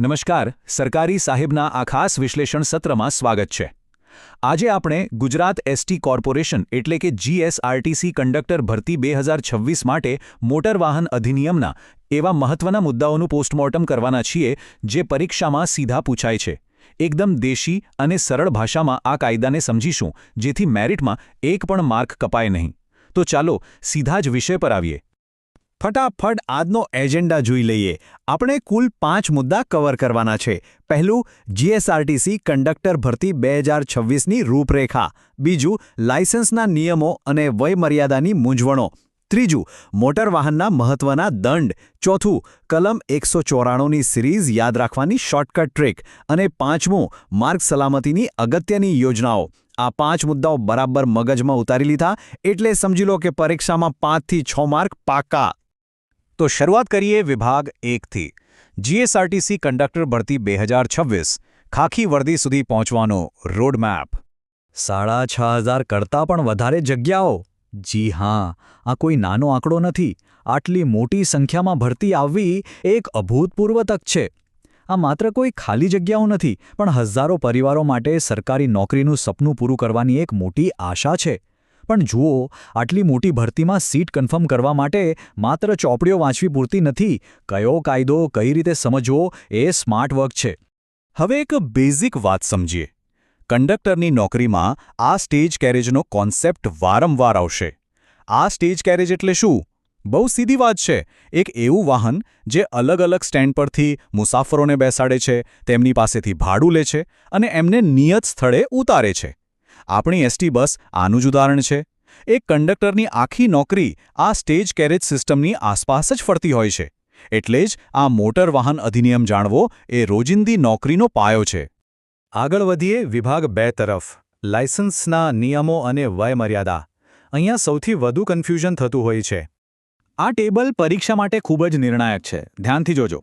નમસ્કાર, સરકારી સાહેબના આ ખાસ વિશ્લેષણ સત્રમાં સ્વાગત છે. આજે આપણે ગુજરાત એસટી કોર્પોરેશન એટલે કે જીએસઆરટીસી કંડક્ટર ભરતી 2026 માટે મોટર વાહન અધિનિયમના એવા મહત્વના મુદ્દાઓનું પોસ્ટમોર્ટમ કરવાના છીએ જે પરીક્ષામાં સીધા પૂછાય છે. એકદમ દેશી અને સરળ ભાષામાં આ કાયદાને સમજીશું જેથી મેરિટમાં એક પણ માર્ક કપાય નહીં. તો ચાલો સીધા જ વિષય પર આવીએ. ફટાફટ આજનો એજન્ડા જોઈ લઈએ. આપણે કુલ 5 મુદ્દા કવર કરવાના છે. પહેલું, જીએસઆરટીસી કંડક્ટર ભરતી 2026ની રૂપરેખા. બીજું, લાયસન્સના નિયમો અને વયમર્યાદાની મૂંઝવણો. ત્રીજું, મોટર વાહનના મહત્વના દંડ. ચોથું, કલમ 194ની સિરીઝ યાદ રાખવાની શોર્ટકટ ટ્રીક. અને પાંચમું, માર્ગ સલામતીની અગત્યની યોજનાઓ. આ 5 મુદ્દાઓ બરાબર મગજમાં ઉતારી લીધા એટલે સમજી લો કે પરીક્ષામાં 5 થી 6 માર્ક પાક્કા. તો શરૂઆત કરીએ વિભાગ 1થી. જીએસઆરટીસી કંડક્ટર ભરતી 2026 ખાખી વર્દી સુધી પહોંચવાનો રોડમેપ. 6500 કરતાં પણ વધારે જગ્યાઓ. જી હા, આ કોઈ નાનો આંકડો નથી. આટલી મોટી સંખ્યામાં ભરતી આવવી એક અભૂતપૂર્વ તક છે. આ માત્ર કોઈ ખાલી જગ્યાઓ નથી, પણ હજારો પરિવારો માટે સરકારી નોકરીનું સપનું પૂરું કરવાની એક મોટી આશા છે. પણ જુઓ, આટલી મોટી ભરતીમાં સીટ કન્ફર્મ કરવા માટે માત્ર ચોપડીઓ વાંચવી પૂરતી નથી. કયો કાયદો કઈ રીતે સમજવો એ સ્માર્ટ વર્ક છે. હવે એક બેઝિક વાત સમજીએ. કંડક્ટરની નોકરીમાં આ સ્ટેજ કેરેજનો કોન્સેપ્ટ વારંવાર આવશે. આ સ્ટેજ કેરેજ એટલે શું? બહુ સીધી વાત છે. એક એવું વાહન જે અલગ અલગ સ્ટેન્ડ પરથી મુસાફરોને બેસાડે છે, તેમની પાસેથી ભાડું લે છે અને એમને નિયત સ્થળે ઉતારે છે. આપણી એસટી બસ આનું જ ઉદાહરણ છે. એક કંડક્ટરની આખી નોકરી આ સ્ટેજ કેરેજ સિસ્ટમની આસપાસ જ ફરતી હોય છે. એટલે જ આ મોટર વાહન અધિનિયમ જાણવો એ રોજિંદી નોકરીનો પાયો છે. આગળ વધીએ વિભાગ 2 તરફ. લાયસન્સના નિયમો અને વયમર્યાદા. અહીંયા સૌથી વધુ કન્ફ્યુઝન થતું હોય છે. આ ટેબલ પરીક્ષા માટે ખૂબ જ નિર્ણાયક છે. ધ્યાનથી જોજો.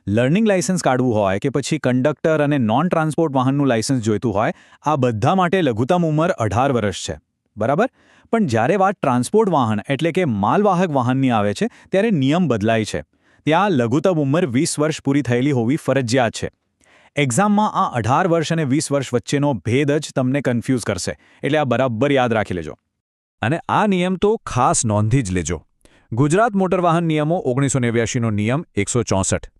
લર્નિંગ લાયસન્સ કાઢવું હોય કે પછી કંડક્ટર અને નોન ટ્રાન્સપોર્ટ વાહનનું લાયસન્સ જોઈતું હોય, આ બધા માટે લઘુત્તમ ઉંમર 18 વર્ષ છે. બરાબર? પણ જ્યારે વાત ટ્રાન્સપોર્ટ વાહન એટલે કે માલવાહક વાહનની આવે છે ત્યારે નિયમ બદલાય છે. ત્યાં લઘુત્તમ ઉંમર 20 વર્ષ પૂરી થયેલી હોવી ફરજિયાત છે. એક્ઝામમાં આ 18 વર્ષ અને 20 વર્ષ વચ્ચેનો ભેદ જ તમને કન્ફ્યુઝ કરશે. એટલે આ બરાબર યાદ રાખી લેજો. અને આ નિયમ તો ખાસ નોંધી જ લેજો. ગુજરાત મોટર વાહન નિયમો 1989નો નિયમ 164.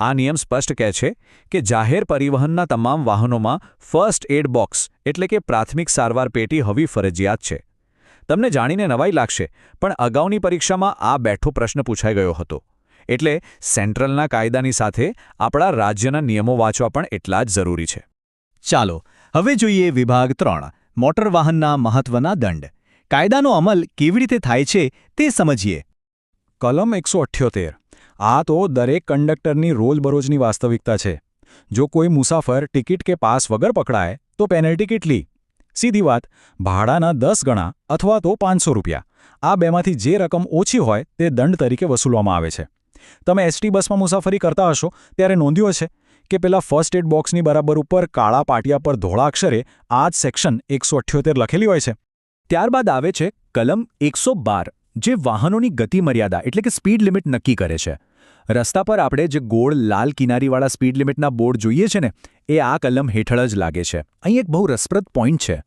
આ નિયમ સ્પષ્ટ કહે છે કે જાહેર પરિવહનના તમામ વાહનોમાં ફર્સ્ટ એડ બોક્સ એટલે કે પ્રાથમિક સારવાર પેટી હોવી ફરજિયાત છે. તમને જાણીને નવાઈ લાગશે, પણ અગાઉની પરીક્ષામાં આ બેઠો પ્રશ્ન પૂછાઈ ગયો હતો. એટલે સેન્ટ્રલના કાયદાની સાથે આપણા રાજ્યના નિયમો વાંચવા પણ એટલા જ જરૂરી છે. ચાલો હવે જોઈએ વિભાગ 3, મોટર વાહનના મહત્વના દંડ. કાયદાનો અમલ કેવી રીતે થાય છે તે સમજીએ. કલમ 178. આ તો દરેક કંડક્ટરની રોજબરોજની વાસ્તવિકતા છે. જો કોઈ મુસાફર ટિકિટ કે પાસ વગર પકડાય તો પેનલ્ટી કેટલી? સીધી વાત, ભાડાના 10 ગણા અથવા તો 500 રૂપિયા. આ બેમાંથી જે રકમ ઓછી હોય તે દંડ તરીકે વસૂલવામાં આવે છે. તમે એસટી બસમાં મુસાફરી કરતા હશો ત્યારે નોંધ્યું હશે કે પેલા ફર્સ્ટ એડ બોક્સની બરાબર ઉપર કાળા પાટિયા પર ધોળા અક્ષરે આ જ સેક્શન 178 લખેલી હોય છે. ત્યારબાદ આવે છે કલમ 112, જે વાહનોની ગતિ મર્યાદા એટલે કે સ્પીડ લિમિટ નક્કી કરે છે. રસ્તા પર આપણે જે ગોળ લાલ કિનારીવાળા સ્પીડ લિમિટના બોર્ડ જોઈએ છે ને, એ આ કલમ હેઠળ જ લાગે છે. અહીં એક બહુ રસપ્રદ પોઈન્ટ છે.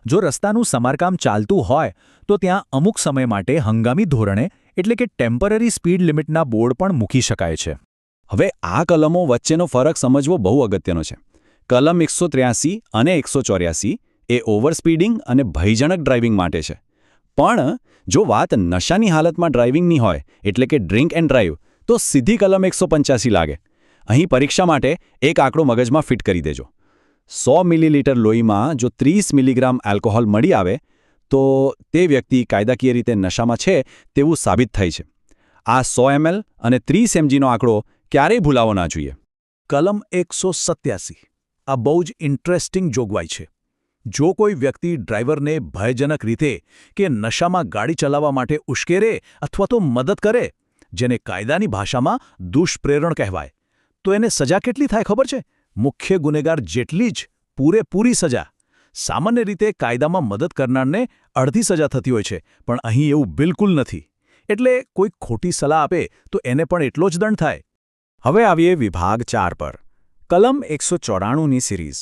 જો રસ્તાનું સમારકામ ચાલતું હોય તો ત્યાં અમુક સમય માટે હંગામી ધોરણે એટલે કે ટેમ્પરરી સ્પીડ લિમિટના બોર્ડ પણ મૂકી શકાય છે. હવે આ કલમો વચ્ચેનો ફરક સમજવો બહુ અગત્યનો છે. કલમ 183 અને 184 એ ઓવરસ્પીડિંગ અને ભયજનક ડ્રાઇવિંગ માટે છે. પણ જો વાત નશાની હાલતમાં ડ્રાઇવિંગની હોય એટલે કે ડ્રિંક એન્ડ ડ્રાઇવ, તો સીધી કલમ 185 લાગે. અહીં પરીક્ષા માટે એક આંકડો મગજમાં ફિટ કરી દેજો. 100 મિલીલીટર લોહીમાં જો 30 મિલીગ્રામ આલ્કોહોલ મળી આવે તો તે વ્યક્તિ કાયદાકીય રીતે નશામાં છે તેવું સાબિત થાય છે. આ 100 ml અને 30 mgનો આંકડો ક્યારેય ભૂલાવો ના જોઈએ. કલમ 187. આ બહુ જ ઇન્ટરેસ્ટિંગ જોગવાઈ છે. જો કોઈ વ્યક્તિ ડ્રાઈવરને ભયજનક રીતે કે નશામાં ગાડી ચલાવવા માટે ઉશ્કેરે અથવા તો મદદ કરે, જેને કાયદાની ભાષામાં દુષ્પ્રેરણ કહેવાય, તો એને સજા કેટલી થાય ખબર છે? મુખ્ય ગુનેગાર જેટલી જ પૂરેપૂરી સજા. સામાન્ય રીતે કાયદામાં મદદ કરનારને અડધી સજા થતી હોય છે, પણ અહીં એવું બિલકુલ નથી. એટલે કોઈ ખોટી સલાહ આપે તો એને પણ એટલો જ દંડ થાય. હવે આવીએ વિભાગ 4 પર. કલમ 194ની સિરીઝ.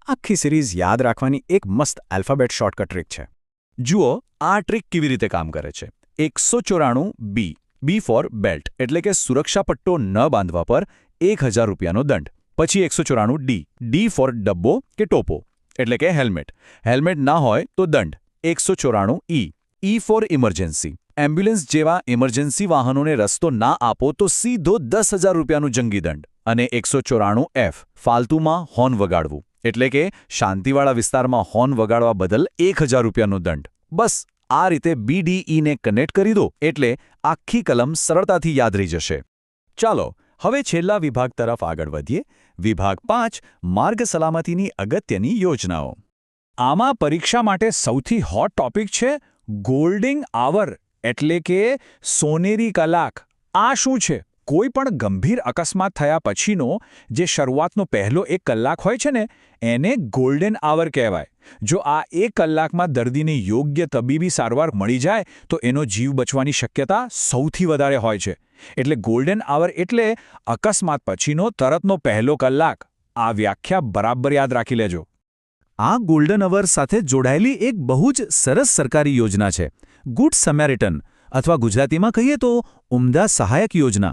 આખી સિરીઝ યાદ રાખવાની એક મસ્ત આલ્ફાબેટ શોર્ટકટ ટ્રીક છે. જુઓ આ ટ્રીક કેવી રીતે કામ કરે છે. 194 બી. બી ફોર બેલ્ટ એટલે કે સુરક્ષા પટ્ટો ન બાંધવા પર 1000 રૂપિયાનો દંડ. પછી 194 ડી. ડી ફોર ડબ્બો કે ટોપો એટલે કે હેલ્મેટ. હેલ્મેટ ના હોય તો દંડ. 194 ઈ. E for emergency. એમ્બ્યુલન્સ જેવા ઇમરજન્સી વાહનોને રસ્તો ના આપો તો સીધો 10,000 રૂપિયાનું જંગી દંડ. અને 194 એફ. ફાલતુમાં હોર્ન વગાડવું એટલે કે શાંતિવાળા વિસ્તારમાં હોર્ન વગાડવા બદલ 1000 રૂપિયાનો દંડ. બસ આ રીતે BDEને કનેક્ટ કરી દો એટલે આખી કલમ સરળતાથી યાદ રહી જશે. ચાલો હવે છેલ્લા વિભાગ તરફ આગળ વધીએ. વિભાગ 5 માર્ગ સલામતીની અગત્યની યોજનાઓ. આમાં પરીક્ષા માટે સૌથી હોટ ટોપિક છે ગોલ્ડન આવર એટલે કે સોનેરી કલાક. આ શું છે? કોઈ પણ ગંભીર અકસ્માત થયા પછીનો જે શરૂઆતનો પહેલો 1 કલાક હોય છે ને એને ગોલ્ડન આવર કહેવાય. જો આ 1 કલાકમાં દર્દીને યોગ્ય તબીબી સારવાર મળી જાય તો એનો જીવ બચવાની શક્યતા સૌથી વધારે હોય છે. એટલે ગોલ્ડન આવર એટલે અકસ્માત પછીનો તરતનો પહેલો કલાક. આ વ્યાખ્યા બરાબર યાદ રાખી લેજો. આ ગોલ્ડન અવર સાથે જોડાયેલી એક બહુ જ સરસ સરકારી યોજના છે ગુડ સમેરિટન અથવા ગુજરાતીમાં કહીએ તો ઉમદા સહાયક યોજના.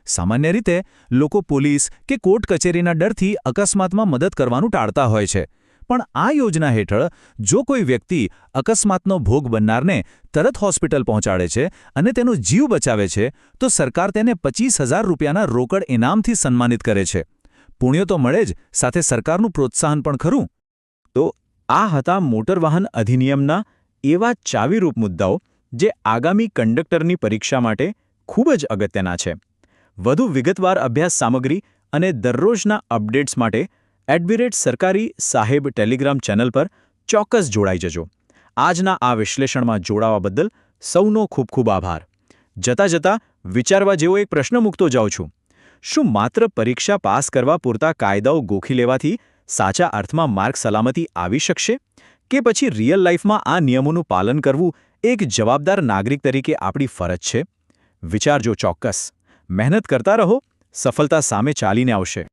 સામાન્ય રીતે લોકો પોલીસ કે કોર્ટ કચેરીના ડરથી અકસ્માતમાં મદદ કરવાનું ટાળતા હોય છે. પણ આ યોજના હેઠળ જો કોઈ વ્યક્તિ અકસ્માતનો ભોગ બનનારને તરત હોસ્પિટલ પહોંચાડે છે અને તેનો જીવ બચાવે છે તો સરકાર તેને 25,000 રૂપિયાના રોકડ ઇનામથી સન્માનિત કરે છે. પુણ્ય તો મળે જ, સાથે સરકારનું પ્રોત્સાહન પણ ખરું. તો આ હતા મોટર વાહન અધિનિયમના એવા ચાવીરૂપ મુદ્દાઓ જે આગામી કંડક્ટરની પરીક્ષા માટે ખૂબ જ અગત્યના છે. વધુ વિગતવાર અભ્યાસ સામગ્રી અને દરરોજના અપડેટ્સ માટે @સરકારી સાહેબ ટેલિગ્રામ ચેનલ પર ચોક્કસ જોડાઈ જજો. આજના આ વિશ્લેષણમાં જોડાવા બદલ સૌનો ખૂબ ખૂબ આભાર. જતાં વિચારવા જેવો એક પ્રશ્ન મૂકતો જાઉં છું. શું માત્ર પરીક્ષા પાસ કરવા પૂરતા કાયદાઓ ગોખી લેવાથી સાચા અર્થમાં માર્ગ સલામતી આવી શકશે? કે પછી રિયલ લાઈફમાં આ નિયમોનું પાલન કરવું એક જવાબદાર નાગરિક તરીકે આપણી ફરજ છે? વિચારજો ચોક્કસ. મહેનત કરતા રહો, સફળતા સામે ચાલીને આવશે.